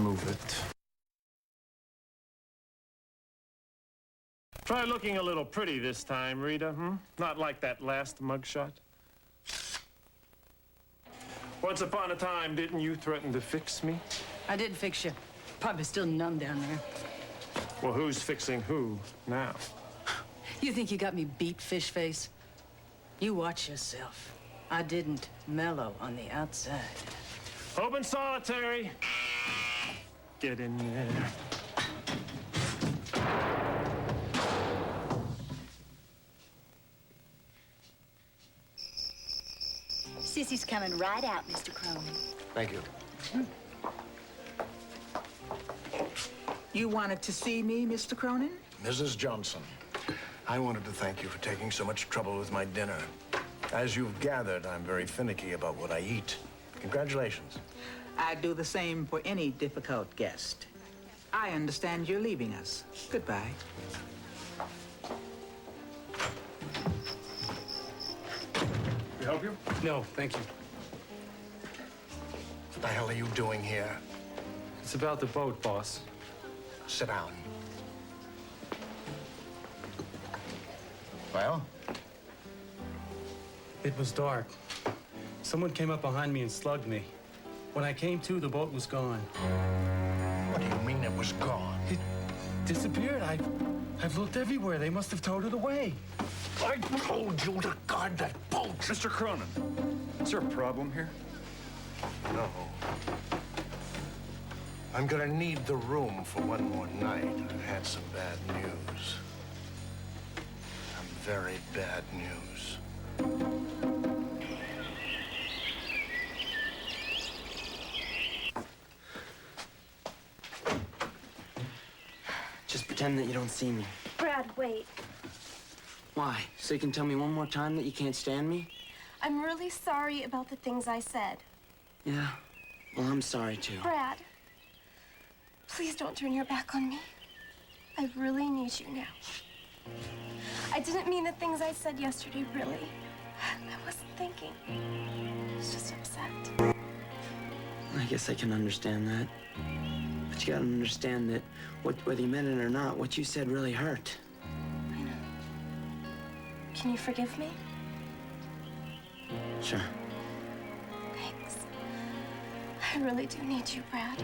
Move it. Try looking a little pretty this time, Rita, Not like that last mugshot. Once upon a time, didn't you threaten to fix me? I did fix you. Probably still numb down there. Well, who's fixing who now? You think you got me beat, fish face? You watch yourself. I didn't mellow on the outside. Open solitary. Get in there. Sissy's coming right out, Mr. Cronin. Thank you. You wanted to see me, Mr. Cronin? Mrs. Johnson, I wanted to thank you for taking so much trouble with my dinner. As you've gathered, I'm very finicky about what I eat. Congratulations. I do the same for any difficult guest. I understand you're leaving us. Goodbye. Can I help you? No, thank you. What the hell are you doing here? It's about the boat, boss. Sit down. Well? It was dark. Someone came up behind me and slugged me. When I came to, the boat was gone. What do you mean it was gone? It disappeared. I've looked everywhere. They must have towed it away. I told you to guard that boat. Mr. Cronin, is there a problem here? No. I'm gonna need the room for one more night. I've had some bad news. Some very bad news. Just pretend that you don't see me. Brad, wait. Why? So you can tell me one more time that you can't stand me? I'm really sorry about the things I said. Yeah. Well, I'm sorry, too. Brad, please don't turn your back on me. I really need you now. I didn't mean the things I said yesterday, really. I wasn't thinking. I was just upset. I guess I can understand that. But you gotta understand that whether you meant it or not, what you said really hurt. I know. Can you forgive me? Sure. Thanks. I really do need you, Brad.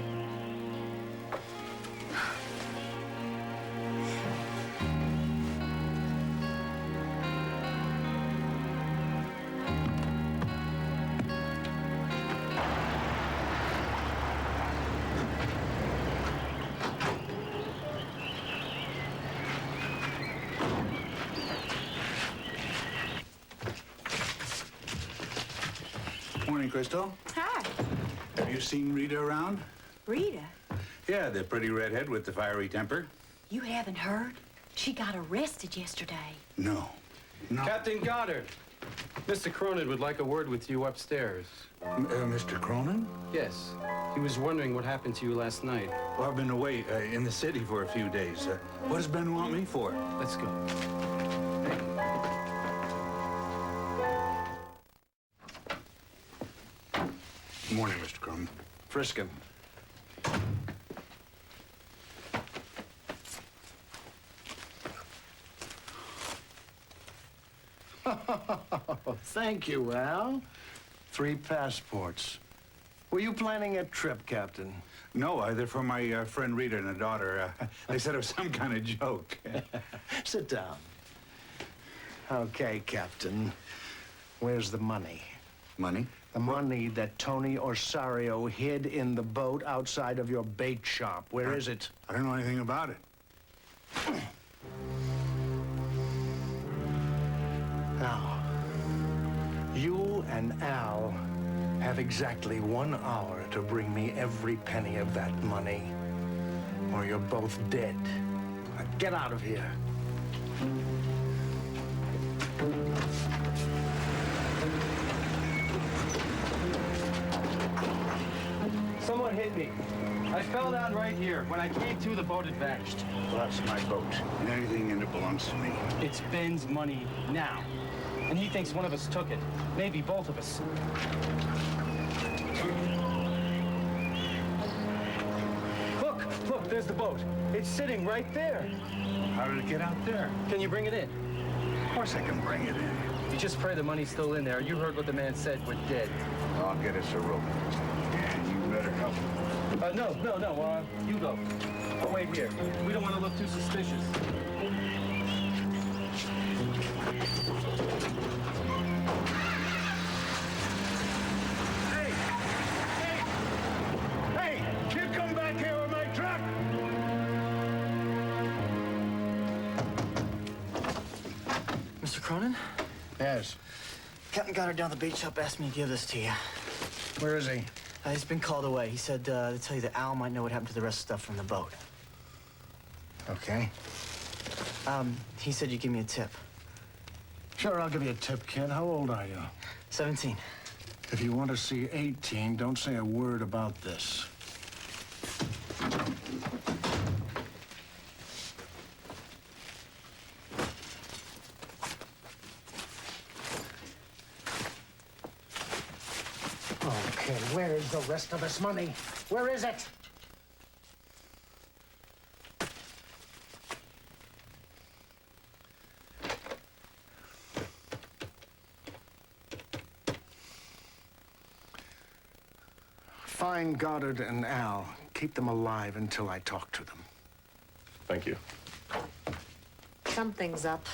Morning, Crystal. Hi. Have you seen Rita around? Rita, Yeah, the pretty redhead with the fiery temper. you haven't heard? She got arrested yesterday. No. No. Captain Goddard, Mr. Cronin would like a word with you upstairs. Mr. Cronin? Yes. He was wondering what happened to you last night. Well, I've been away in the city for a few days. What does Ben want me for? Let's go. Morning, Mr. Cronin. Frisk him. Thank you, Al. 3 passports. Were you planning a trip, Captain? No, they're for my friend Rita and her daughter. They said it was some kind of joke. Sit down. Okay, Captain. Where's the money? Money? The money that Tony Orsario hid in the boat outside of your bait shop. Where is it? I don't know anything about it. Now, you and Al have exactly 1 hour to bring me every penny of that money, or you're both dead. Now, get out of here. Someone hit me. I fell down right here. When I came to, the boat had vanished. Well, that's my boat. And anything in it belongs to me. It's Ben's money now. And he thinks one of us took it. Maybe both of us. There's the boat. It's sitting right there. How did it get out there? Can you bring it in? Of course I can bring it in. You just pray the money's still in there. You heard what the man said. We're dead. I'll get us a rope. And you better help. No. You go. I'll wait here. We don't want to look too suspicious. Hey, you come back here with my truck! Mr. Cronin? Yes. Captain Goddard down at the bait shop asked me to give this to you. Where is he? He's been called away. He said to tell you that Al might know what happened to the rest of the stuff from the boat. Okay. He said you'd give me a tip. Sure, I'll give you a tip, kid. How old are you? 17. If you want to see 18, don't say a word about this. Okay, where is the rest of this money? Where is it? Find Goddard and Al. Keep them alive until I talk to them. Thank you. Something's up.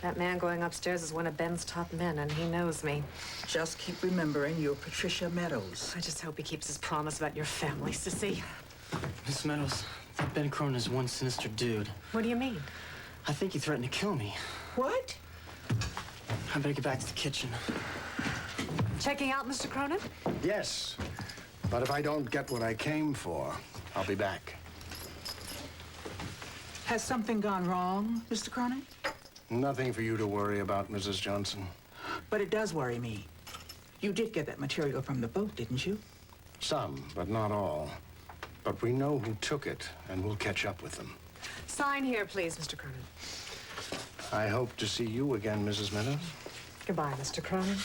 That man going upstairs is one of Ben's top men, and he knows me. Just keep remembering you're Patricia Meadows. I just hope he keeps his promise about your family, Sissy. Miss Meadows, that Ben Cronin is one sinister dude. What do you mean? I think he threatened to kill me. What? I better get back to the kitchen. Checking out, Mr. Cronin? Yes, but if I don't get what I came for, I'll be back. Has something gone wrong, Mr. Cronin? Nothing for you to worry about, Mrs. Johnson. But it does worry me. You did get that material from the boat, didn't you? Some, but not all. But we know who took it, and we'll catch up with them. Sign here, please, Mr. Cronin. I hope to see you again, Mrs. Meadows. Goodbye, Mr. Cronin.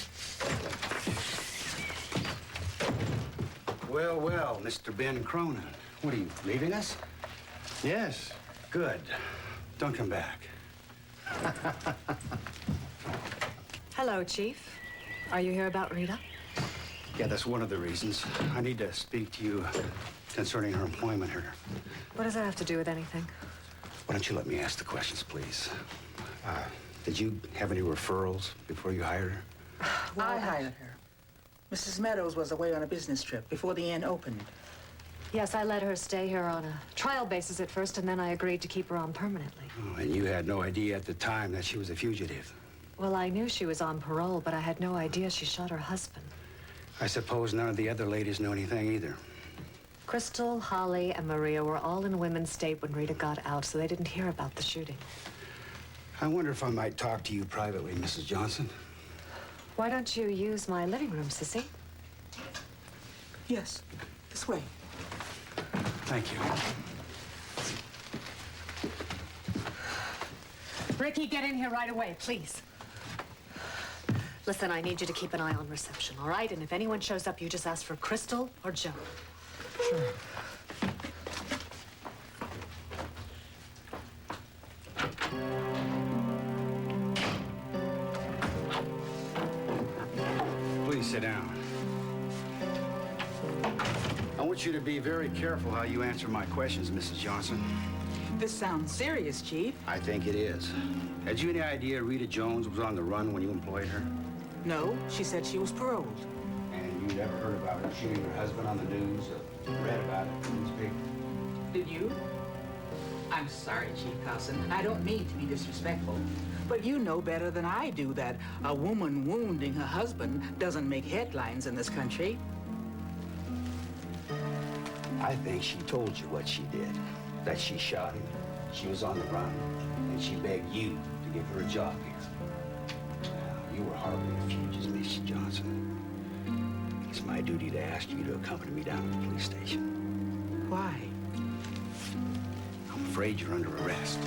Well, well, Mr. Ben Cronin. What are you, leaving us? Yes. Good. Don't come back. Hello, Chief. Are you here about Rita? Yeah, that's one of the reasons. I need to speak to you concerning her employment here. What does that have to do with anything? Why don't you let me ask the questions, please? Did you have any referrals before you hired her? I hired her. Mrs. Meadows was away on a business trip before the inn opened. Yes, I let her stay here on a trial basis at first, and then I agreed to keep her on permanently. Oh, and you had no idea at the time that she was a fugitive. Well, I knew she was on parole, but I had no idea she shot her husband. I suppose none of the other ladies knew anything either. Crystal, Holly, and Maria were all in women's state when Rita got out, so they didn't hear about the shooting. I wonder if I might talk to you privately, Mrs. Johnson. Why don't you use my living room, Sissy? Yes, this way. Thank you. Ricky, get in here right away, please. Listen, I need you to keep an eye on reception, all right? And if anyone shows up, you just ask for Crystal or Joe. Sure. Please sit down. I want you to be very careful how you answer my questions, Mrs. Johnson. This sounds serious, Chief. I think it is. Had you any idea Rita Jones was on the run when you employed her? No, she said she was paroled. And you never heard about her shooting her husband on the news or read about it in the newspaper? Did you? I'm sorry, Chief Carson. I don't mean to be disrespectful. But you know better than I do that a woman wounding her husband doesn't make headlines in this country. I think she told you what she did. That she shot him, she was on the run, and she begged you to give her a job here. Now, you were hardly a fugitive, Mrs. Johnson. It's my duty to ask you to accompany me down to the police station. Why? I'm afraid you're under arrest.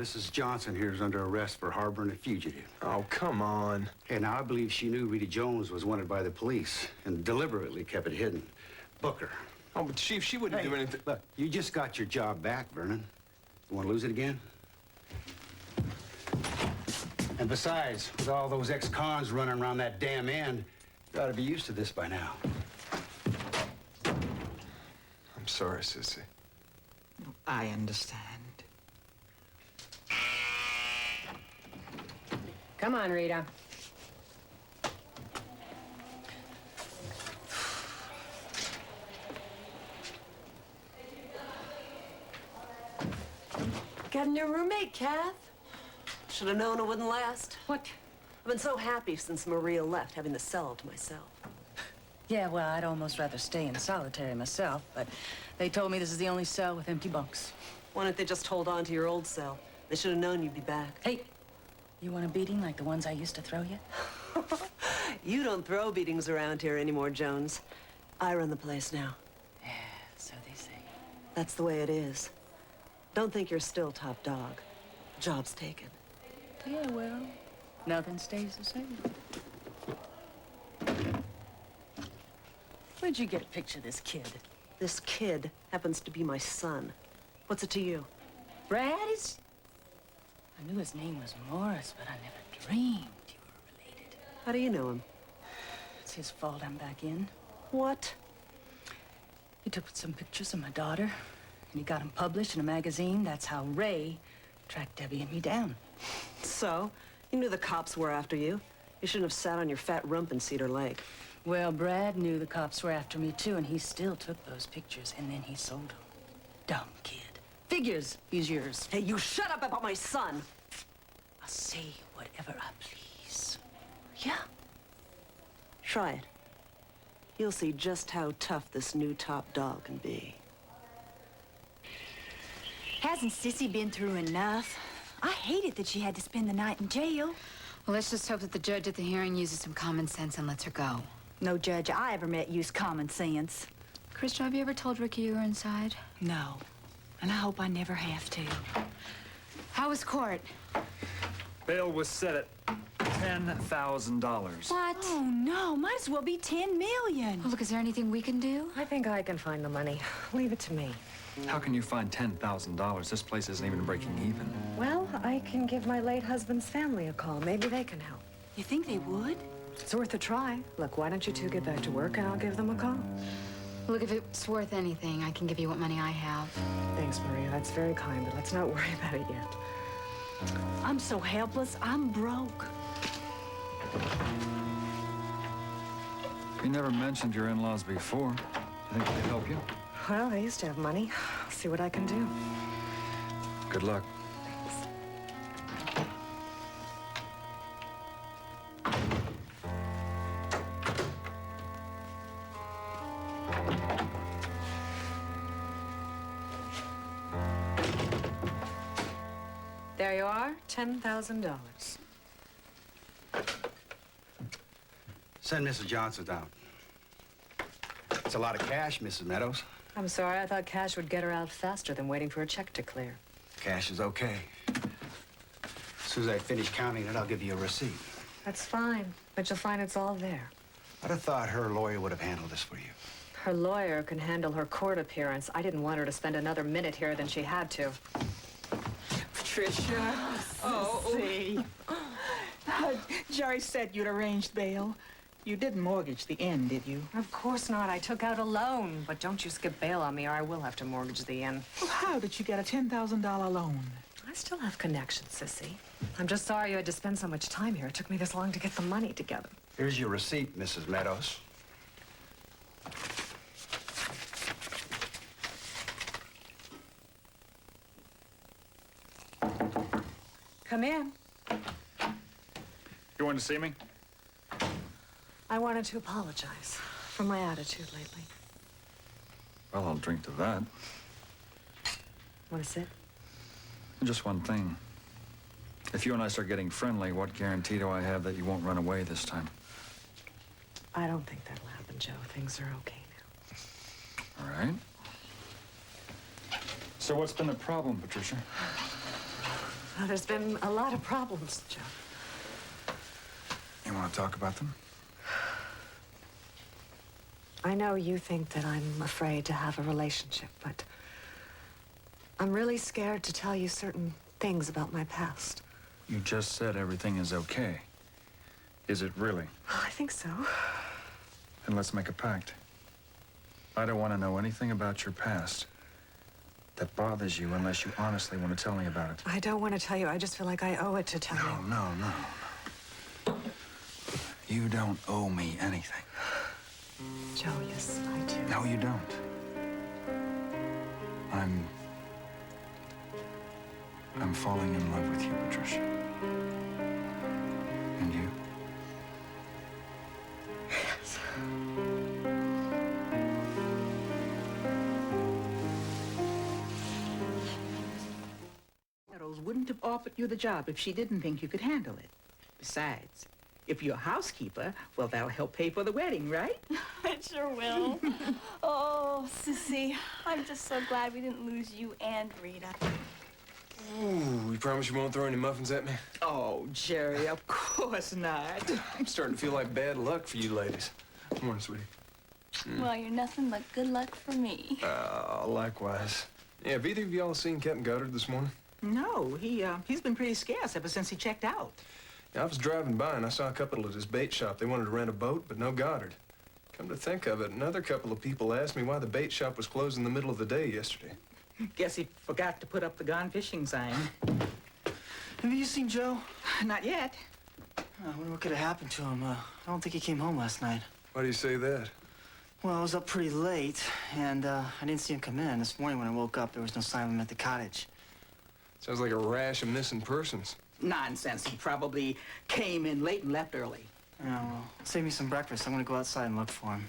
Mrs. Johnson here is under arrest for harboring a fugitive. Oh, come on. And now I believe she knew Rita Jones was wanted by the police and deliberately kept it hidden. Book her. Oh, but Chief, she wouldn't do anything. Look, you just got your job back, Vernon. You want to lose it again? And besides, with all those ex-cons running around that damn end, you ought to be used to this by now. I'm sorry, Sissy. I understand. Come on, Rita. Got a new roommate, Kath. Should have known it wouldn't last. What? I've been so happy since Maria left, having the cell to myself. Yeah, well, I'd almost rather stay in solitary myself, but they told me this is the only cell with empty bunks. Why don't they just hold on to your old cell? They should have known you'd be back. Hey, you want a beating like the ones I used to throw you? You don't throw beatings around here anymore, Jones. I run the place now. Yeah, so they say. That's the way it is. Don't think you're still top dog. Job's taken. Yeah, well, nothing stays the same. Where'd you get a picture of this kid? This kid happens to be my son. What's it to you? Brad is... I knew his name was Morris, but I never dreamed you were related. How do you know him? It's his fault I'm back in. What? He took some pictures of my daughter, and he got them published in a magazine. That's how Ray tracked Debbie and me down. So? You knew the cops were after you. You shouldn't have sat on your fat rump in Cedar Lake. Well, Brad knew the cops were after me, too, and he still took those pictures, and then he sold them. Dumb kid. Figures he's yours. Hey, you shut up about my son! I'll say whatever I please. Yeah. Try it. You'll see just how tough this new top dog can be. Hasn't Sissy been through enough? I hated that she had to spend the night in jail. Well, let's just hope that the judge at the hearing uses some common sense and lets her go. No judge I ever met used common sense. Crystal, have you ever told Ricky you were inside? No. And I hope I never have to. How was court? Bail was set at $10,000. What? Oh, no. Might as well be 10 million. Oh, look, is there anything we can do? I think I can find the money. Leave it to me. How can you find $10,000? This place isn't even breaking even. Well, I can give my late husband's family a call. Maybe they can help. You think they would? It's worth a try. Look, why don't you two get back to work and I'll give them a call? Look, if it's worth anything, I can give you what money I have. Thanks, Maria. That's very kind, but let's not worry about it yet. I'm so helpless, I'm broke. You never mentioned your in-laws before. You think they could help you? Well, I used to have money. I'll see what I can do. Good luck. There you are, $10,000. Send Mrs. Johnson down. It's a lot of cash, Mrs. Meadows. I'm sorry, I thought cash would get her out faster than waiting for a check to clear. Cash is okay. As soon as I finish counting it, I'll give you a receipt. That's fine, but you'll find it's all there. I'd have thought her lawyer would have handled this for you. Her lawyer can handle her court appearance. I didn't want her to spend another minute here than she had to. Patricia. See. Jerry said you'd arranged bail. You didn't mortgage the inn, did you? Of course not. I took out a loan. But don't you skip bail on me or I will have to mortgage the inn. Well, how did you get a $10,000 loan? I still have connections, Sissy. I'm just sorry you had to spend so much time here. It took me this long to get the money together. Here's your receipt, Mrs. Meadows. Come in. You want to see me? I wanted to apologize for my attitude lately. Well, I'll drink to that. Want to sit? Just one thing. If you and I start getting friendly, what guarantee do I have that you won't run away this time? I don't think that'll happen, Joe. Things are okay now. All right. So what's been the problem, Patricia? Well, there's been a lot of problems, Joe. You want to talk about them? I know you think that I'm afraid to have a relationship, but I'm really scared to tell you certain things about my past. You just said everything is okay. Is it really? I think so. Then let's make a pact. I don't want to know anything about your past that bothers you unless you honestly want to tell me about it. I don't want to tell you. I just feel like I owe it to tell you. No. You don't owe me anything. Joe, yes, I do. No, you don't. I'm falling in love with you, Patricia. And you? Yes. Meadows wouldn't have offered you the job if she didn't think you could handle it. Besides, if you're a housekeeper, well, that'll help pay for the wedding, right? It sure will. Oh, Sissy, I'm just so glad we didn't lose you and Rita. Ooh, you promise you won't throw any muffins at me? Oh, Jerry, of course not. I'm starting to feel like bad luck for you ladies. Morning, sweetie. Well, you're nothing but good luck for me. Likewise. Yeah, have either of y'all seen Captain Goddard this morning? No, he's been pretty scarce ever since he checked out. Yeah, I was driving by and I saw a couple at his bait shop. They wanted to rent a boat, but no Goddard. Come to think of it, another couple of people asked me why the bait shop was closed in the middle of the day yesterday. Guess he forgot to put up the gone fishing sign. Have you seen Joe? Not yet. I wonder what could have happened to him. I don't think he came home last night. Why do you say that? Well, I was up pretty late, and I didn't see him come in. This morning when I woke up, there was no sign of him at the cottage. Sounds like a rash of missing persons. Nonsense. He probably came in late and left early. Yeah, well, save me some breakfast. I'm gonna go outside and look for him.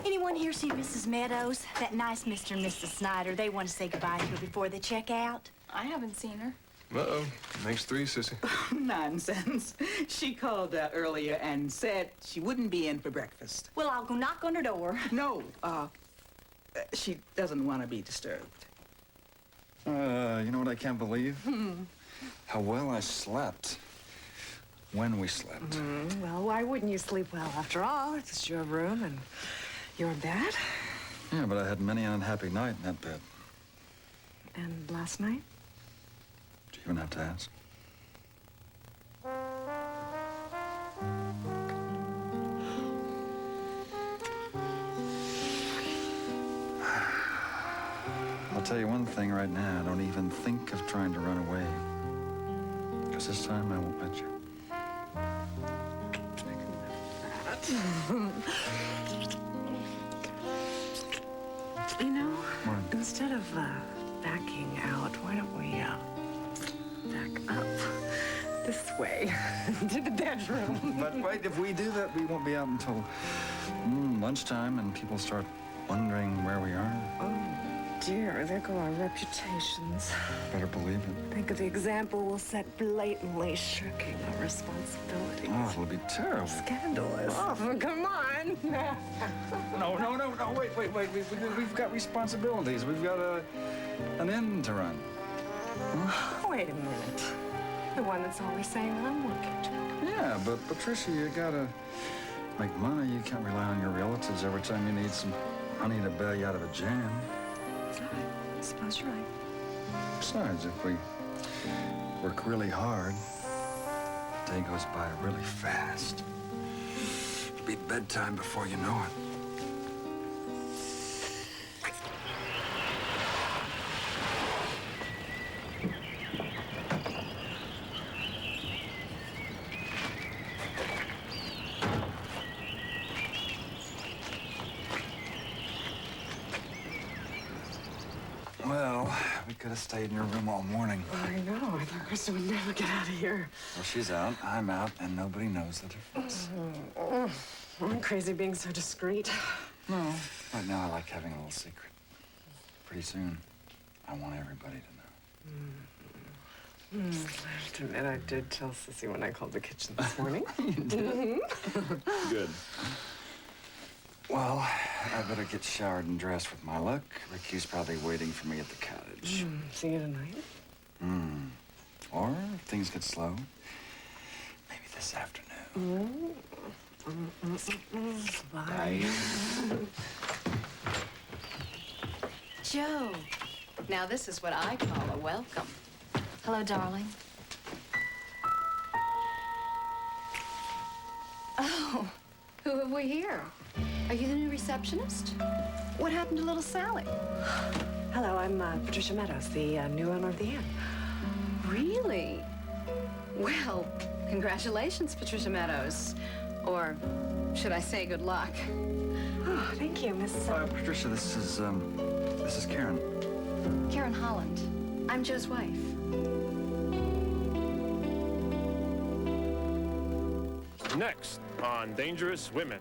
Anyone here see Mrs. Meadows? That nice Mr. and Mrs. Snyder. They want to say goodbye to her before they check out. I haven't seen her. Uh-oh. Makes three, Sissy. Nonsense. She called earlier and said she wouldn't be in for breakfast. Well, I'll go knock on her door. No, she doesn't want to be disturbed. You know what I can't believe? How well I slept. When we slept. Well, why wouldn't you sleep well? After all, it's your room and your bed. Yeah, but I had many an unhappy night in that bed. And last night? Do you even have to ask? I'll tell you one thing right now. Don't even think of trying to run away. Because this time I won't let you. You know, instead of backing out, why don't we back up this way to the bedroom? But wait, if we do that, we won't be out until lunchtime, and people start wondering where we are. Oh, dear, there go our reputations. Better believe it. Think of the example we'll set blatantly shirking our responsibilities. Oh, it'll be terrible. Scandalous. Oh, come on. No, wait. We've got responsibilities. We've got an end to run. Wait a minute. The one that's always saying that I'm working too. Yeah, but Patricia, you gotta make money. You can't rely on your relatives every time you need some honey to bail you out of a jam. I suppose you're right. Besides, if we work really hard, the day goes by really fast. It'll be bedtime before you know it. Well, we could have stayed in your room all morning. I know. I thought Krista would never get out of here. Well, she's out, I'm out, and nobody knows the difference. I'm crazy being so discreet. No, right now I like having a little secret. Pretty soon, I want everybody to know. I have to admit, I did tell Sissy when I called the kitchen this morning. You did? Good. Well, I better get showered and dressed with my luck. Ricky's probably waiting for me at the cottage. See you tonight? Or if things get slow, maybe this afternoon. Bye. Joe, now this is what I call a welcome. Hello, darling. Oh, who have we here? Are you the new receptionist? What happened to little Sally? Hello, I'm Patricia Meadows, the new owner of the inn. Really? Well, congratulations, Patricia Meadows. Or should I say good luck? Oh, thank you, Miss... Patricia, this is Karen. Karen Holland. I'm Joe's wife. Next on Dangerous Women.